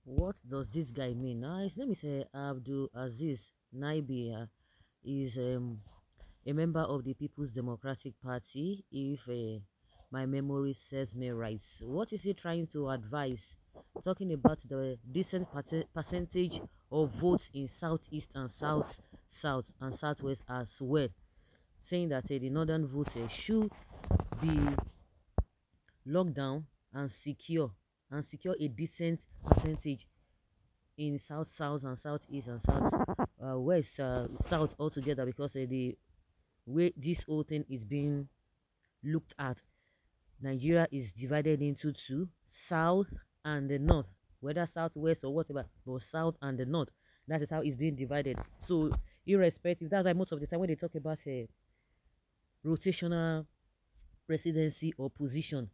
What does this guy mean? His name is Abdul Aziz Naibi. Is a member of the People's Democratic Party, if my memory serves me right. What is he trying to advise? Talking about the decent percentage of votes in Southeast and South and Southwest as well, saying that the northern votes should be locked down and secure a decent percentage in South and Southeast and West South altogether, because the way this whole thing is being looked at, Nigeria is divided into two: South and the North, whether Southwest or whatever, but South and the North. That is how it's being divided. So, irrespective, that's why most of the time when they talk about a rotational presidency or position,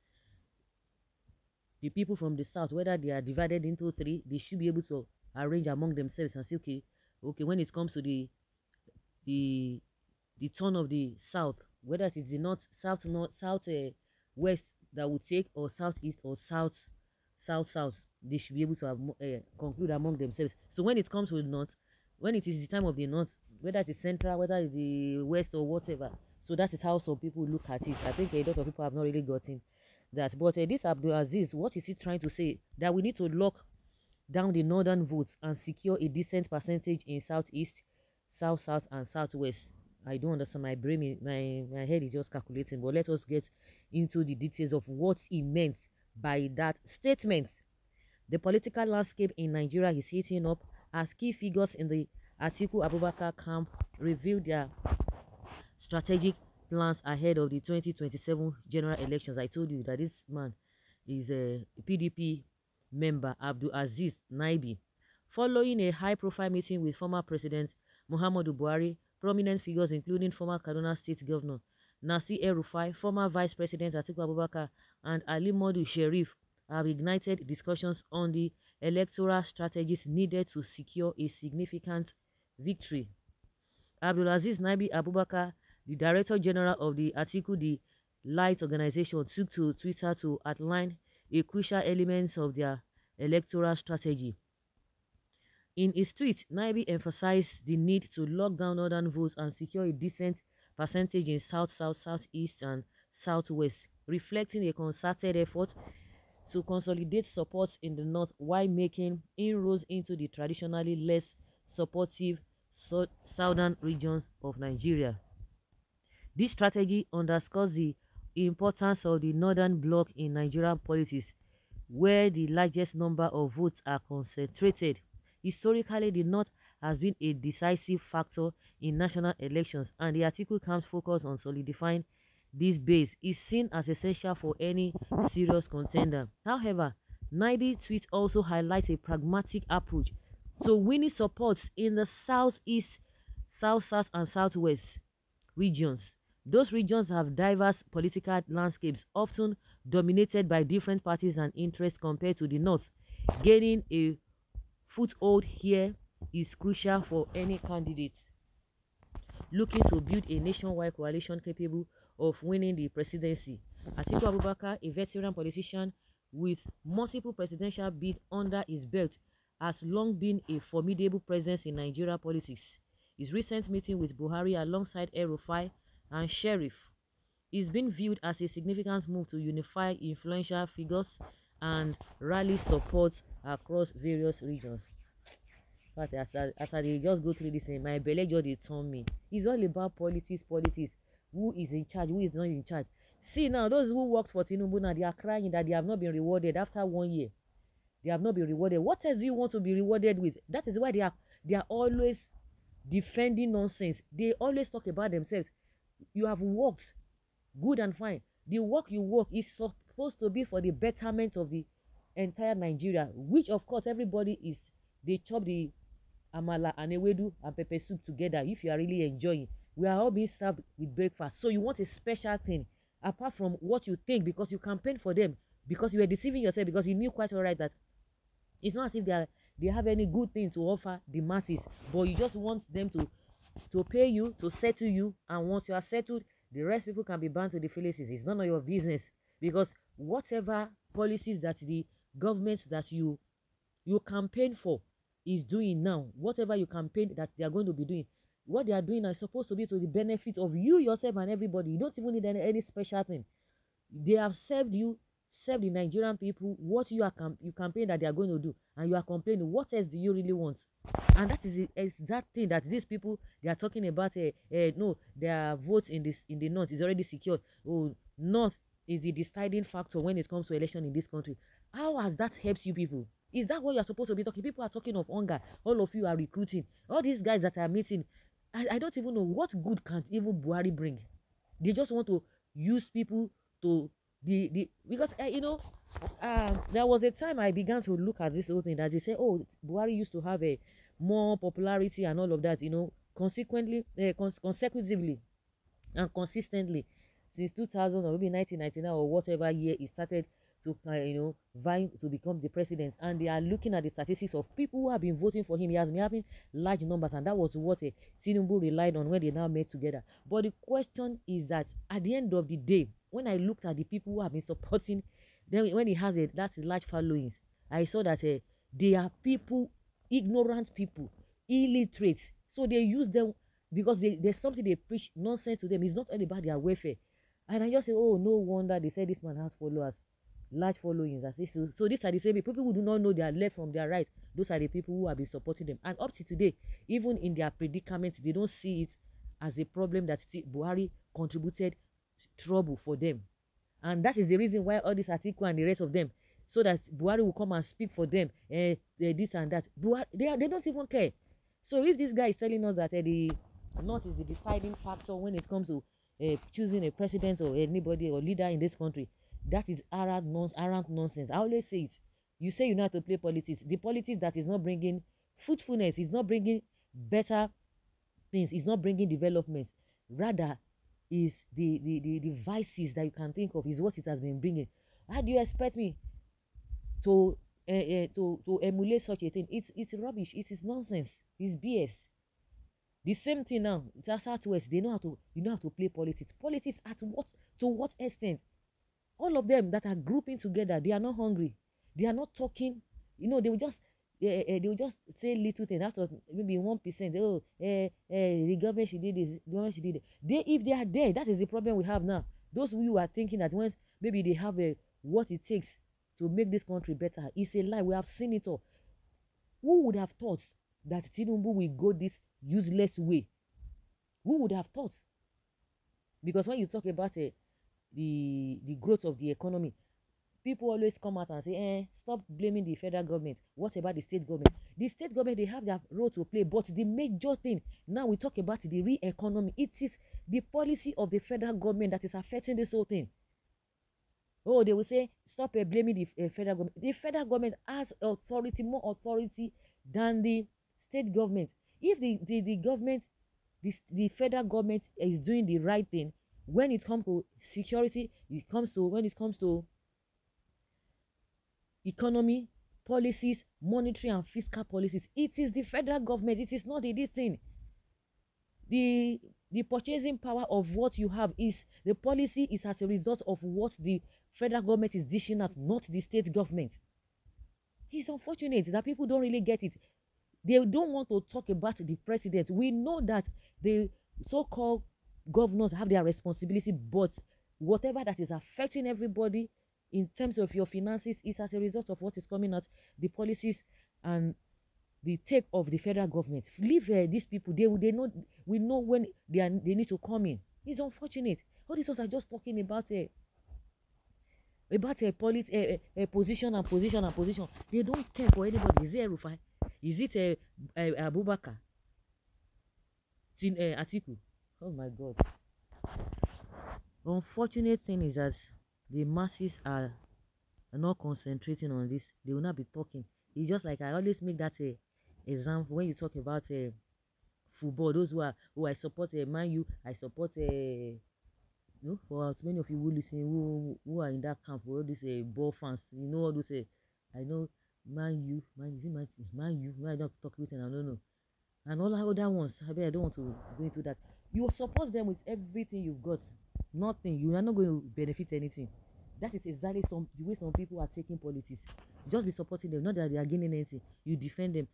the people from the South, whether they are divided into three, they should be able to arrange among themselves and say, okay, when it comes to the the turn of the South, whether it is the North, South West that would take, or Southeast, or South, they should be able to conclude among themselves. So when it comes to the North, when it is the time of the North, whether it is Central, whether it's the West or whatever, so that is how some people look at it. I think a lot of people have not really gotten that. But this Abdul Aziz, what is he trying to say? That we need to lock down the northern votes and secure a decent percentage in Southeast, South, and Southwest. I don't understand. My brain, my head is just calculating. But let us get into the details of what he meant by that statement. The political landscape in Nigeria is heating up as key figures in the Atiku Abubakar camp reveal their strategic plans ahead of the 2027 general elections. I told you that this man is a PDP member, Abdul Aziz Naibi. Following a high-profile meeting with former President Muhammadu Buhari, prominent figures including former Kaduna State Governor Nasir El-Rufai, former Vice President Atiku Abubakar, and Ali Modu Sheriff have ignited discussions on the electoral strategies needed to secure a significant victory. Abdulaziz Naibi Abubakar, the Director General of the Atiku the Light Organization, took to Twitter to outline a crucial elements of their electoral strategy. In his tweet, Naibi emphasized the need to lock down northern votes and secure a decent percentage in South, Southeast, and Southwest, reflecting a concerted effort to consolidate support in the north while making inroads into the traditionally less supportive southern regions of Nigeria. This strategy underscores the importance of the northern bloc in Nigerian politics, where the largest number of votes are concentrated. Historically, the north has been a decisive factor in national elections, and the article comes focus on solidifying this base is seen as essential for any serious contender. However, Naibi tweet also highlights a pragmatic approach to winning support in the southeast, south, and southwest regions. Those regions have diverse political landscapes, often dominated by different parties and interests compared to the north. Gaining a foothold here is crucial for any candidate looking to build a nationwide coalition capable of winning the presidency. Atiku Abubakar, a veteran politician with multiple presidential bids under his belt, has long been a formidable presence in Nigeria politics. His recent meeting with Buhari alongside El-Rufai and Sheriff is being viewed as a significant move to unify influential figures and rally support across various regions. But as I just go through this thing, my belly just dey turn me. It's all about politics. Who is in charge? Who is not in charge? See now, those who worked for Tinubu now, they are crying that they have not been rewarded after 1 year. They have not been rewarded. What else do you want to be rewarded with? That is why they are always defending nonsense. They always talk about themselves. You have worked good and fine. The work you work is supposed to be for the betterment of the entire Nigeria, which of course everybody is. They chop the amala and ewedu and pepper soup together. If you are really enjoying, we are all being served with breakfast. So you want a special thing apart from what you think, because you campaign for them, because you were deceiving yourself, because you knew quite all right that it's not as if they have any good thing to offer the masses, but you just want them to pay you, to settle you, and once you are settled, the rest people can be bound to the fallacies. It's none of your business, because whatever policies that the government that you you campaign for is doing now. Whatever you campaign that they are going to be doing, what they are doing is supposed to be to the benefit of you, yourself, and everybody. You don't even need any special thing. They have served you, served the Nigerian people. What you are you campaign that they are going to do, and you are complaining. What else do you really want? And that is the exact thing that these people they are talking about. No, their votes in the north is already secured. Oh, north is the deciding factor when it comes to election in this country. How has that helped you people? Is that what you are supposed to be talking? People are talking of hunger. All of you are recruiting. All these guys that are meeting, I don't even know what good can even Buhari bring. They just want to use people to the because there was a time I began to look at this whole thing that they say, oh, Buhari used to have a more popularity and all of that, consequently, consecutively and consistently since 2000 or maybe 1999 or whatever year he started to vying to become the president. And they are looking at the statistics of people who have been voting for him. He has been having large numbers, and that was what Tinubu relied on when they now met together. But the question is that at the end of the day, when I looked at the people who have been supporting, then when he has that large followings, I saw that they are people, ignorant people, illiterate. So they use them because there's something they preach nonsense to them. It's not all about their welfare. And I just say, oh, no wonder they say this man has followers, large followings. So these are the same people who do not know their left from their right. Those are the people who have been supporting them. And up to today, even in their predicament, they don't see it as a problem that Buhari contributed trouble for them. And that is the reason why all this Atiku and the rest of them, so that Buhari will come and speak for them, this and that. Buhari, they don't even care. So if this guy is telling us that the North is the deciding factor when it comes to choosing a president or anybody or leader in this country, that is arrant nonsense. I always say it. You say you know how to play politics. The politics that is not bringing fruitfulness, is not bringing better things, is not bringing development. Rather, is the vices that you can think of is what it has been bringing. How do you expect me to emulate such a thing? It's rubbish. It is nonsense. It's BS. The same thing now. Southwest, they know how to play politics. Politics at what, to what extent? All of them that are grouping together, they are not hungry. They are not talking. They will just they will just say little things. After maybe 1%. Oh, the government should do this. The government should do that. If they are there, that is the problem we have now. Those who are thinking that once maybe they have what it takes to make this country better, it's a lie. We have seen it all. Who would have thought that Tinubu will go this useless way? Who would have thought? Because when you talk about the growth of the economy, people always come out and say, stop blaming the federal government. What about the state government? The state government, they have their role to play, but the major thing, now we talk about the real economy. It is the policy of the federal government that is affecting this whole thing. Oh, they will say, stop blaming the federal government. The federal government has authority, more authority than the state government. If the government, the federal government is doing the right thing, when it comes to security, when it comes to economy, policies, monetary and fiscal policies, it is the federal government. It is not this thing. The purchasing power of what you have is the policy is as a result of what the federal government is dishing out, not the state government. It's unfortunate that people don't really get it. They don't want to talk about the president. We know that the so-called governors have their responsibility, but whatever that is affecting everybody in terms of your finances is as a result of what is coming out, the policies and the take of the federal government. Leave these people. They know. We know when they need to come in. It's unfortunate. All these ones are just talking about a position and position and position. They don't care for anybody. Is it Rufai? Is it Abubakar? Atiku? Oh my God. Unfortunate thing is that the masses are not concentrating on this. They will not be talking. It's just like I always make that example when you talk about football. Those who I support Man U, I support for as many of you who listen, who are in that camp, all these ball fans, all those I know Man U, Man U, I don't talk with them, I don't know. And all the other ones, I don't want to go into that. You support them with everything you've got. Nothing. You are not going to benefit anything. That is exactly the way some people are taking politics. Just be supporting them, not that they are gaining anything. You defend them,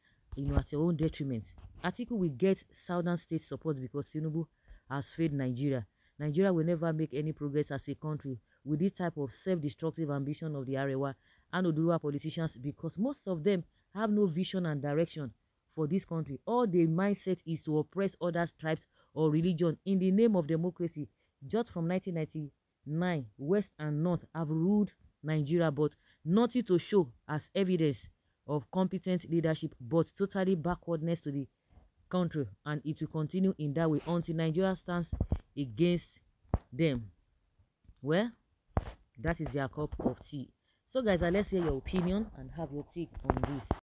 at your own detriment. Atiku will get southern state support because Tinubu has failed Nigeria. Nigeria will never make any progress as a country with this type of self-destructive ambition of the Arewa and Oduduwa politicians, because most of them have no vision and direction for this country. All their mindset is to oppress other tribes or religion in the name of democracy. Just from 1999, West and North have ruled Nigeria, but nothing to show as evidence of competent leadership, but totally backwardness to the country, and it will continue in that way until Nigeria stands against them. Well, that is their cup of tea. So guys, let's hear your opinion and have your take on this.